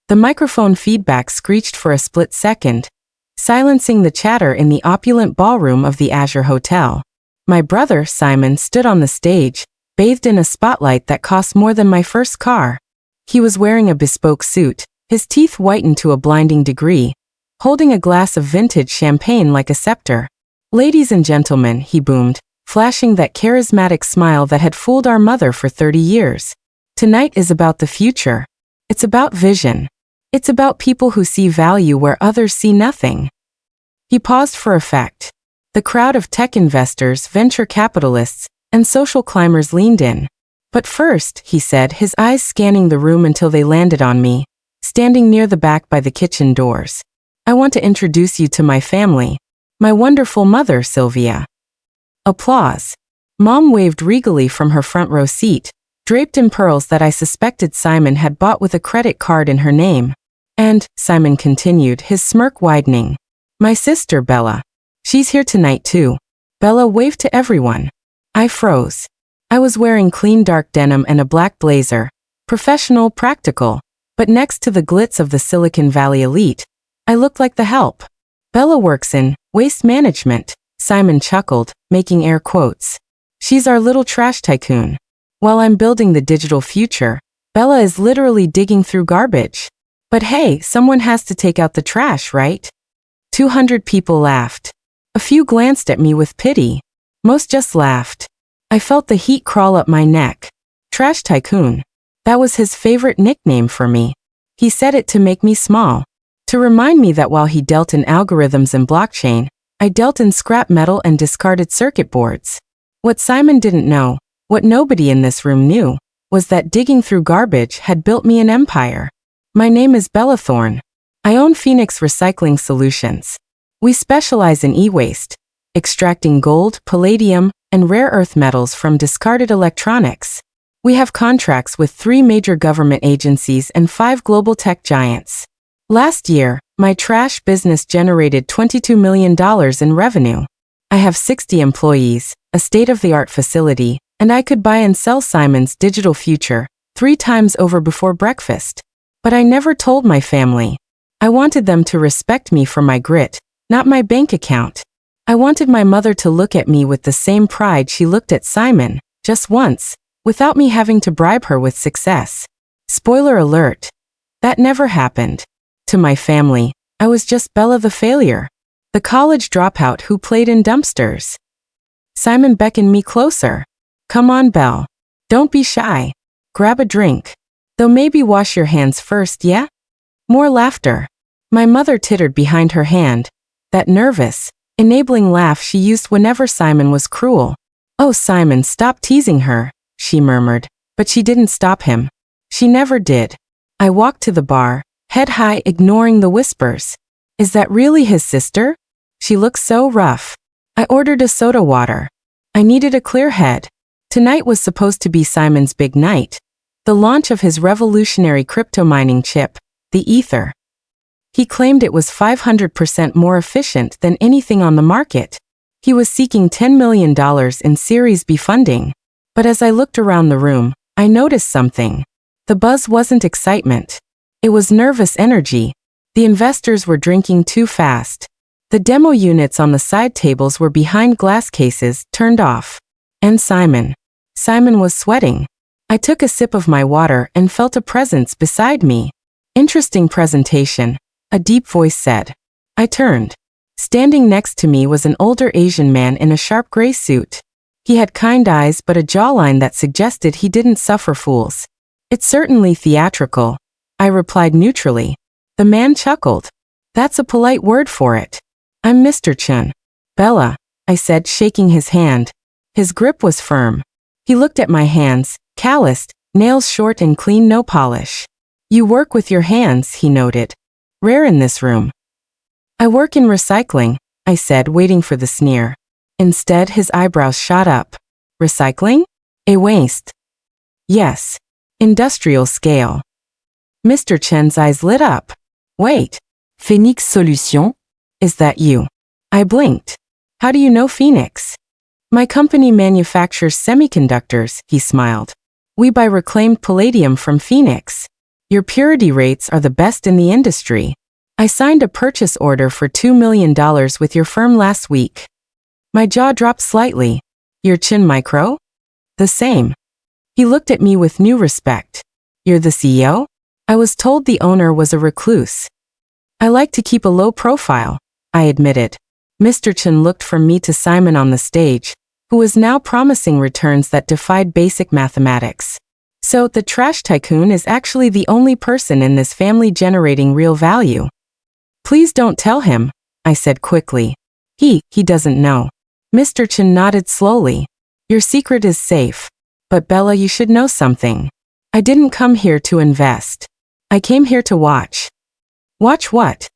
The microphone feedback screeched for a split second, silencing the chatter in the opulent ballroom of the Azure Hotel. My brother, Simon, stood on the stage, bathed in a spotlight that cost more than my first car. He was wearing a bespoke suit, his teeth whitened to a blinding degree, holding a glass of vintage champagne like a scepter. "Ladies and gentlemen," he boomed, flashing that charismatic smile that had fooled our mother for 30 years. "Tonight is about the future. It's about vision. It's about people who see value where others see nothing." He paused for effect. The crowd of tech investors, venture capitalists, and social climbers leaned in. "But first," he said, his eyes scanning the room until they landed on me, standing near the back by the kitchen doors, "I want to introduce you to my family. My wonderful mother, Sylvia." Applause. Mom waved regally from her front row seat, draped in pearls that I suspected Simon had bought with a credit card in her name. "And," Simon continued, his smirk widening, "my sister, Bella. She's here tonight too." Bella waved to everyone. I froze. I was wearing clean dark denim and a black blazer. Professional, practical. But next to the glitz of the Silicon Valley elite, I looked like the help. "Bella works in waste management," Simon chuckled, making air quotes. "She's our little trash tycoon. While I'm building the digital future, Bella is literally digging through garbage. But hey, someone has to take out the trash, right?" 200 people laughed. A few glanced at me with pity. Most just laughed. I felt the heat crawl up my neck. Trash tycoon. That was his favorite nickname for me. He said it to make me small. To remind me that while he dealt in algorithms and blockchain, I dealt in scrap metal and discarded circuit boards. What Simon didn't know, what nobody in this room knew, was that digging through garbage had built me an empire. My name is Bella Thorne. I own Phoenix Recycling Solutions. We specialize in e-waste, extracting gold, palladium, and rare earth metals from discarded electronics. We have contracts with 3 major government agencies and 5 global tech giants. Last year, my trash business generated $22 million in revenue. I have 60 employees, a state-of-the-art facility, and I could buy and sell Simon's digital future 3 times over before breakfast. But I never told my family. I wanted them to respect me for my grit, not my bank account. I wanted my mother to look at me with the same pride she looked at Simon, just once, without me having to bribe her with success. Spoiler alert. That never happened. To my family, I was just Bella the failure, the college dropout who played in dumpsters. Simon beckoned me closer. "Come on, Belle. Don't be shy. Grab a drink. Though maybe wash your hands first, yeah?" More laughter. My mother tittered behind her hand, that nervous, enabling laugh she used whenever Simon was cruel. "Oh, Simon, stop teasing her," she murmured, but she didn't stop him. She never did. I walked to the bar, head high, ignoring the whispers. "Is that really his sister? She looks so rough." I ordered a soda water. I needed a clear head. Tonight was supposed to be Simon's big night, the launch of his revolutionary crypto mining chip, the Ether. He claimed it was 500% more efficient than anything on the market. He was seeking $10 million in Series B funding. But as I looked around the room, I noticed something. The buzz wasn't excitement. It was nervous energy. The investors were drinking too fast. The demo units on the side tables were behind glass cases, turned off. And Simon. Simon was sweating. I took a sip of my water and felt a presence beside me. "Interesting presentation," a deep voice said. I turned. Standing next to me was an older Asian man in a sharp gray suit. He had kind eyes but a jawline that suggested he didn't suffer fools. "It's certainly theatrical," I replied neutrally. The man chuckled. "That's a polite word for it. I'm Mr. Chun." "Bella," I said, shaking his hand. His grip was firm. He looked at my hands, calloused, nails short and clean, no polish. "You work with your hands," he noted. "Rare in this room." "I work in recycling," I said, waiting for the sneer. Instead, his eyebrows shot up. "Recycling? A waste?" "Yes. Industrial scale." Mr. Chen's eyes lit up. "Wait. Phoenix Solutions? Is that you?" I blinked. "How do you know Phoenix?" "My company manufactures semiconductors," he smiled. "We buy reclaimed palladium from Phoenix." Your purity rates are the best in the industry. I signed a purchase order for $2 million with your firm last week. My jaw dropped slightly. Your chin micro? The same. He looked at me with new respect. You're the CEO? I was told the owner was a recluse. I like to keep a low profile, I admitted. Mr. Chen looked from me to Simon on the stage, who was now promising returns that defied basic mathematics. So the trash tycoon is actually the only person in this family generating real value. Please don't tell him, I said quickly. He doesn't know. Mr. Chen nodded slowly. Your secret is safe. But Bella, you should know something. I didn't come here to invest. I came here to watch. Watch what?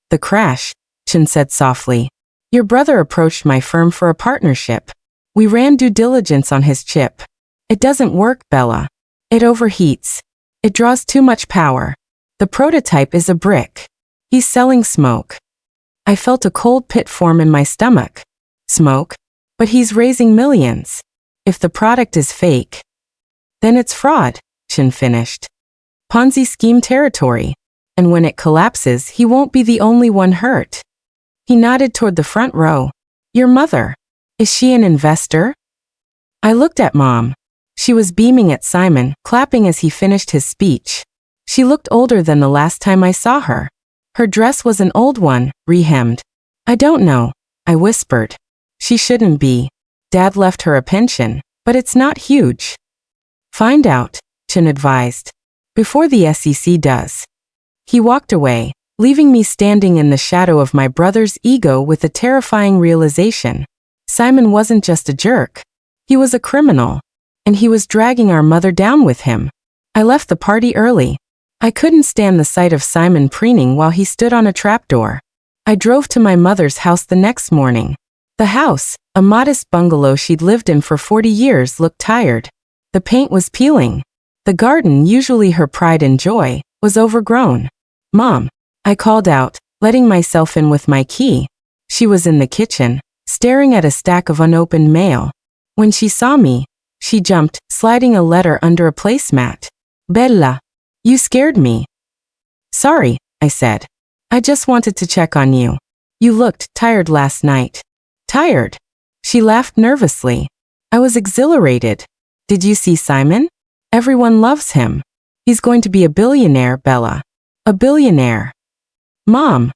The crash, Chen said softly. Your brother approached my firm for a partnership. We ran due diligence on his chip. It doesn't work, Bella. It overheats. It draws too much power. The prototype is a brick. He's selling smoke. I felt a cold pit form in my stomach. Smoke? But he's raising millions. If the product is fake, then it's fraud, Chen finished. Ponzi scheme territory. And when it collapses, he won't be the only one hurt. He nodded toward the front row. Your mother. Is she an investor? I looked at Mom. She was beaming at Simon, clapping as he finished his speech. She looked older than the last time I saw her. Her dress was an old one, rehemmed. I don't know, I whispered. She shouldn't be. Dad left her a pension, but it's not huge. Find out, Chen advised. Before the SEC does. He walked away, leaving me standing in the shadow of my brother's ego with a terrifying realization. Simon wasn't just a jerk. He was a criminal. And he was dragging our mother down with him. I left the party early. I couldn't stand the sight of Simon preening while he stood on a trapdoor. I drove to my mother's house the next morning. The house, a modest bungalow she'd lived in for 40 years, looked tired. The paint was peeling. The garden, usually her pride and joy, was overgrown. Mom, I called out, letting myself in with my key. She was in the kitchen, staring at a stack of unopened mail. When she saw me, she jumped, sliding a letter under a placemat. Bella, you scared me. Sorry, I said. I just wanted to check on you. You looked tired last night. Tired? She laughed nervously. I was exhilarated. Did you see Simon? Everyone loves him. He's going to be a billionaire, Bella. A billionaire. Mom.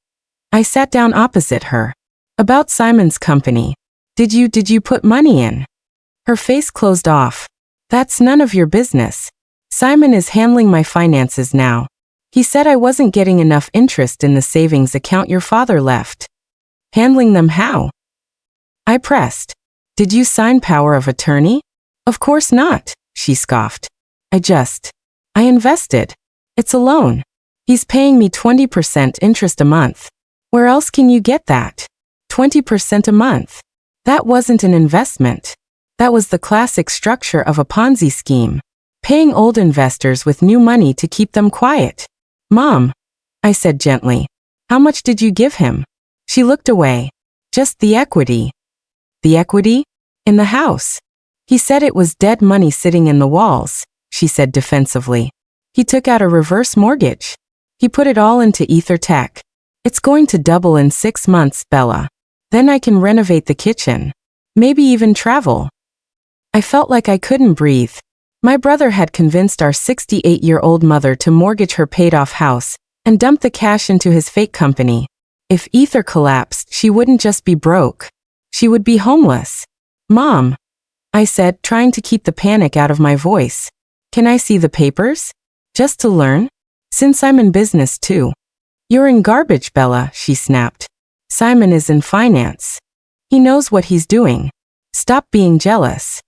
I sat down opposite her. About Simon's company. Did you put money in? Her face closed off. That's none of your business. Simon is handling my finances now. He said I wasn't getting enough interest in the savings account your father left. Handling them how? I pressed. Did you sign power of attorney? Of course not, she scoffed. I invested. It's a loan. He's paying me 20% interest a month. Where else can you get that? 20% a month. That wasn't an investment. That was the classic structure of a Ponzi scheme. Paying old investors with new money to keep them quiet. Mom, I said gently. How much did you give him? She looked away. Just the equity. The equity? In the house. He said it was dead money sitting in the walls, she said defensively. He took out a reverse mortgage. He put it all into Ether Tech. It's going to double in 6 months, Bella. Then I can renovate the kitchen. Maybe even travel. I felt like I couldn't breathe. My brother had convinced our 68-year-old mother to mortgage her paid-off house and dump the cash into his fake company. If Ether collapsed, she wouldn't just be broke. She would be homeless. Mom, I said, trying to keep the panic out of my voice. Can I see the papers? Just to learn? Since I'm in business too. You're in garbage, Bella, she snapped. Simon is in finance. He knows what he's doing. Stop being jealous.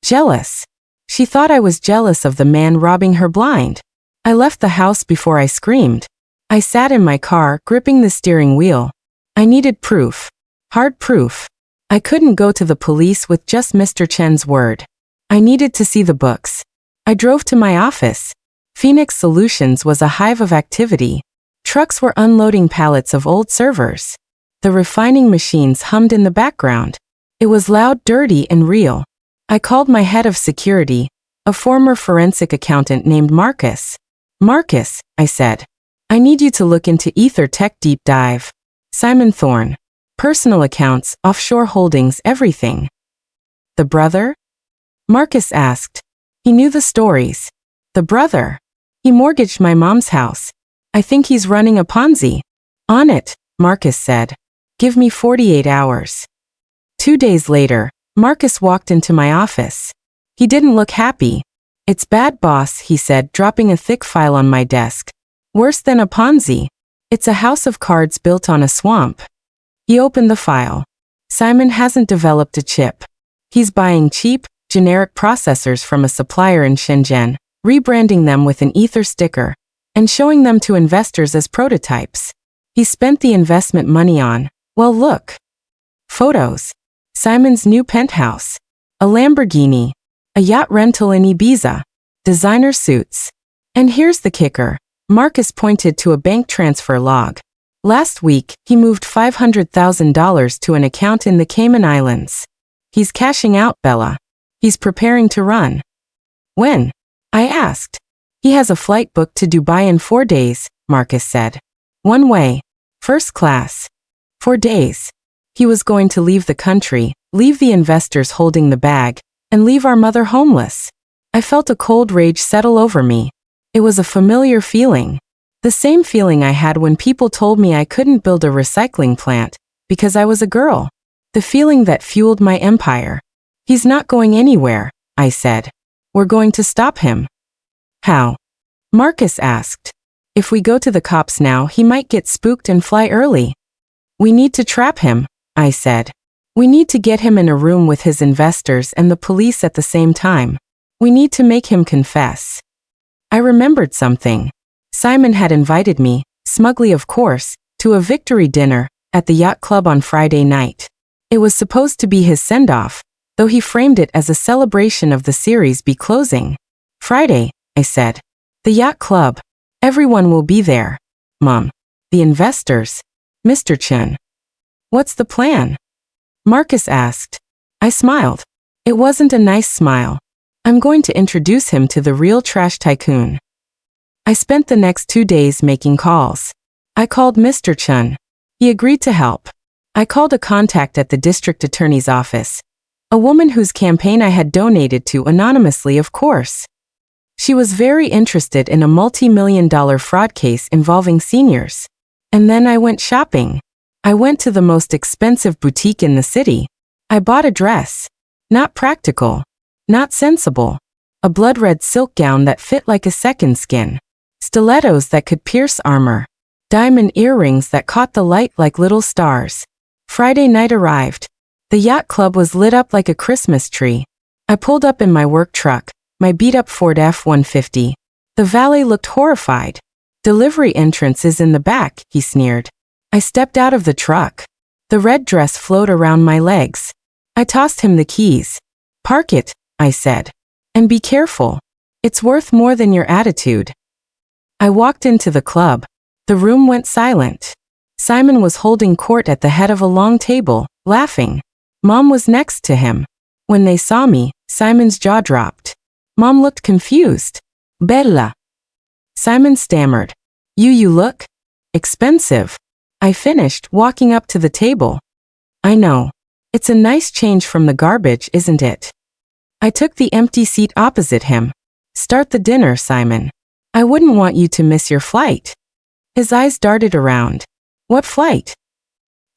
Jealous? She thought I was jealous of the man robbing her blind. I left the house before I screamed. I sat in my car, gripping the steering wheel. I needed proof. Hard proof. I couldn't go to the police with just Mr. Chen's word. I needed to see the books. I drove to my office. Phoenix Solutions was a hive of activity. Trucks were unloading pallets of old servers. The refining machines hummed in the background. It was loud, dirty, and real. I called my head of security, a former forensic accountant named Marcus. Marcus, I said. I need you to look into Ether Tech Deep Dive. Simon Thorne. Personal accounts, offshore holdings, everything. The brother? Marcus asked. He knew the stories. The brother. He mortgaged my mom's house. I think he's running a Ponzi. On it, Marcus said. Give me 48 hours. 2 days later, Marcus walked into my office. He didn't look happy. It's bad, boss, he said, dropping a thick file on my desk. Worse than a Ponzi. It's a house of cards built on a swamp. He opened the file. Simon hasn't developed a chip. He's buying cheap, generic processors from a supplier in Shenzhen, rebranding them with an Ether sticker, and showing them to investors as prototypes. He spent the investment money on, well, look. Photos. Simon's new penthouse. A Lamborghini. A yacht rental in Ibiza. Designer suits. And here's the kicker. Marcus pointed to a bank transfer log. Last week, he moved $500,000 to an account in the Cayman Islands. He's cashing out, Bella. He's preparing to run. When? I asked. He has a flight booked to Dubai in 4 days, Marcus said. One way. First class. 4 days. He was going to leave the country, leave the investors holding the bag, and leave our mother homeless. I felt a cold rage settle over me. It was a familiar feeling. The same feeling I had when people told me I couldn't build a recycling plant because I was a girl. The feeling that fueled my empire. He's not going anywhere, I said. We're going to stop him. How? Marcus asked. If we go to the cops now, he might get spooked and fly early. We need to trap him, I said. We need to get him in a room with his investors and the police at the same time. We need to make him confess. I remembered something. Simon had invited me, smugly of course, to a victory dinner at the yacht club on Friday night. It was supposed to be his send-off, though he framed it as a celebration of the series be closing. Friday, I said. The yacht club. Everyone will be there. Mom. The investors. Mr. Chen. What's the plan? Marcus asked. I smiled. It wasn't a nice smile. I'm going to introduce him to the real trash tycoon. I spent the next 2 days making calls. I called Mr. Chen. He agreed to help. I called a contact at the district attorney's office. A woman whose campaign I had donated to anonymously, of course. She was very interested in a multi-million-dollar fraud case involving seniors. And then I went shopping. I went to the most expensive boutique in the city. I bought a dress. Not practical. Not sensible. A blood-red silk gown that fit like a second skin. Stilettos that could pierce armor. Diamond earrings that caught the light like little stars. Friday night arrived. The yacht club was lit up like a Christmas tree. I pulled up in my work truck, my beat-up Ford F-150. The valet looked horrified. Delivery entrance is in the back, he sneered. I stepped out of the truck. The red dress flowed around my legs. I tossed him the keys. Park it, I said. And be careful. It's worth more than your attitude. I walked into the club. The room went silent. Simon was holding court at the head of a long table, laughing. Mom was next to him. When they saw me, Simon's jaw dropped. Mom looked confused. Bella. Simon stammered. You look expensive. I finished, walking up to the table. I know. It's a nice change from the garbage, isn't it? I took the empty seat opposite him. Start the dinner, Simon. I wouldn't want you to miss your flight. His eyes darted around. What flight?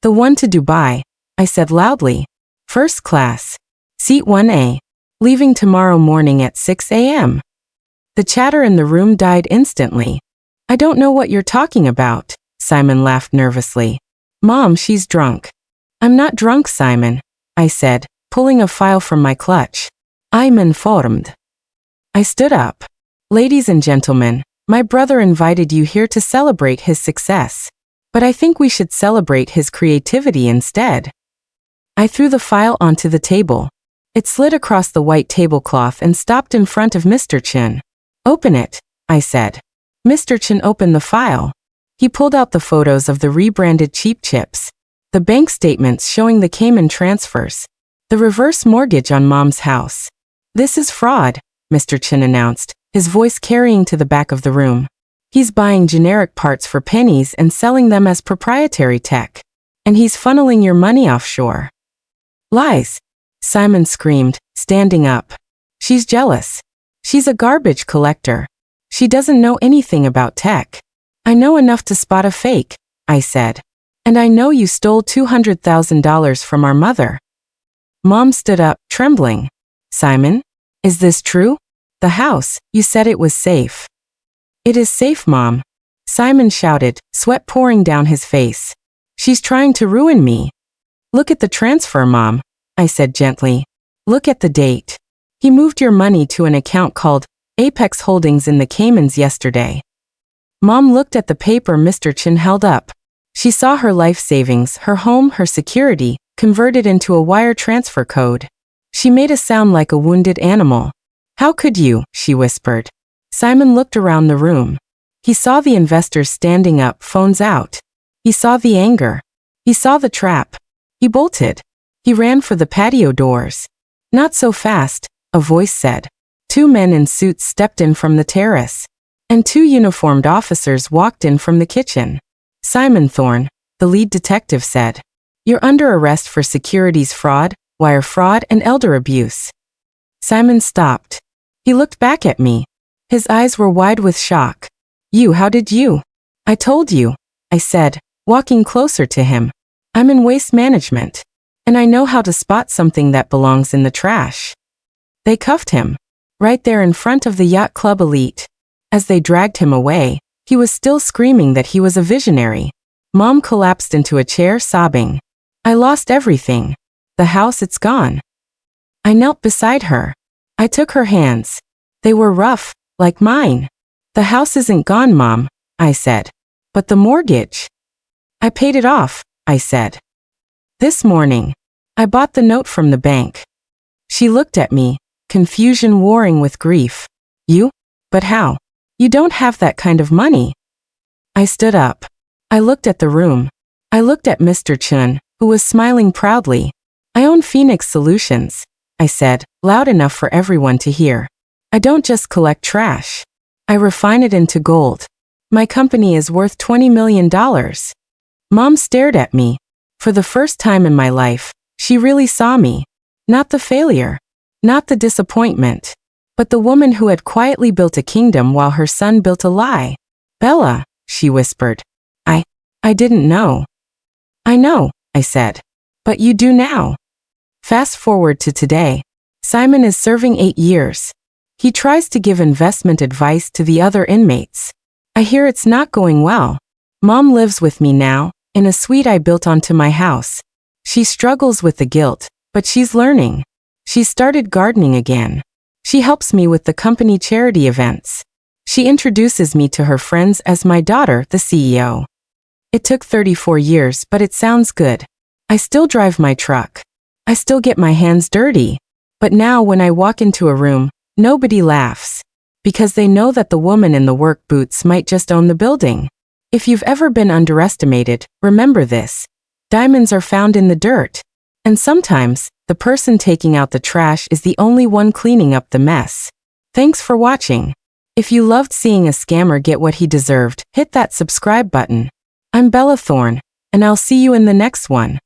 The one to Dubai, I said loudly. First class. Seat 1A. Leaving tomorrow morning at 6 a.m. The chatter in the room died instantly. I don't know what you're talking about, Simon laughed nervously. Mom, she's drunk. I'm not drunk, Simon, I said, pulling a file from my clutch. I'm informed. I stood up. Ladies and gentlemen, my brother invited you here to celebrate his success. But I think we should celebrate his creativity instead. I threw the file onto the table. It slid across the white tablecloth and stopped in front of Mr. Chen. Open it, I said. Mr. Chen opened the file. He pulled out the photos of the rebranded cheap chips, the bank statements showing the Cayman transfers, the reverse mortgage on Mom's house. This is fraud, Mr. Chen announced, his voice carrying to the back of the room. He's buying generic parts for pennies and selling them as proprietary tech. And he's funneling your money offshore. Lies, Simon screamed, standing up. She's jealous. She's a garbage collector. She doesn't know anything about tech. I know enough to spot a fake, I said. And I know you stole $200,000 from our mother. Mom stood up, trembling. Simon? Is this true? The house, you said it was safe. It is safe, Mom. Simon shouted, sweat pouring down his face. She's trying to ruin me. Look at the transfer, Mom, I said gently. Look at the date. He moved your money to an account called Apex Holdings in the Caymans yesterday. Mom looked at the paper Mr. Chin held up. She saw her life savings, her home, her security, converted into a wire transfer code. She made a sound like a wounded animal. How could you? She whispered. Simon looked around the room. He saw the investors standing up, phones out. He saw the anger. He saw the trap. He bolted. He ran for the patio doors. Not so fast, a voice said. 2 men in suits stepped in from the terrace. And 2 uniformed officers walked in from the kitchen. Simon Thorne, the lead detective, said. You're under arrest for securities fraud, wire fraud, and elder abuse. Simon stopped. He looked back at me. His eyes were wide with shock. How did you? I told you, I said, walking closer to him. I'm in waste management. And I know how to spot something that belongs in the trash. They cuffed him. Right there in front of the yacht club elite. As they dragged him away, he was still screaming that he was a visionary. Mom collapsed into a chair, sobbing. I lost everything. The house, it's gone. I knelt beside her. I took her hands. They were rough, like mine. The house isn't gone, Mom, I said. But the mortgage. I paid it off, I said. This morning. I bought the note from the bank. She looked at me, confusion warring with grief. You? But how? You don't have that kind of money. I stood up. I looked at the room. I looked at Mr. Chun, who was smiling proudly. I own Phoenix Solutions, I said, loud enough for everyone to hear. I don't just collect trash. I refine it into gold. My company is worth $20 million. Mom stared at me. For the first time in my life, she really saw me. Not the failure. Not the disappointment. But the woman who had quietly built a kingdom while her son built a lie. Bella, she whispered. I didn't know. I know, I said. But you do now. Fast forward to today. Simon is serving 8 years. He tries to give investment advice to the other inmates. I hear it's not going well. Mom lives with me now, in a suite I built onto my house. She struggles with the guilt, but she's learning. She started gardening again. She helps me with the company charity events. She introduces me to her friends as my daughter, the CEO. It took 34 years, but it sounds good. I still drive my truck. I still get my hands dirty. But now when I walk into a room, nobody laughs. Because they know that the woman in the work boots might just own the building. If you've ever been underestimated, remember this. Diamonds are found in the dirt. And sometimes, the person taking out the trash is the only one cleaning up the mess. Thanks for watching. If you loved seeing a scammer get what he deserved, hit that subscribe button. I'm Bella Thorne, and I'll see you in the next one.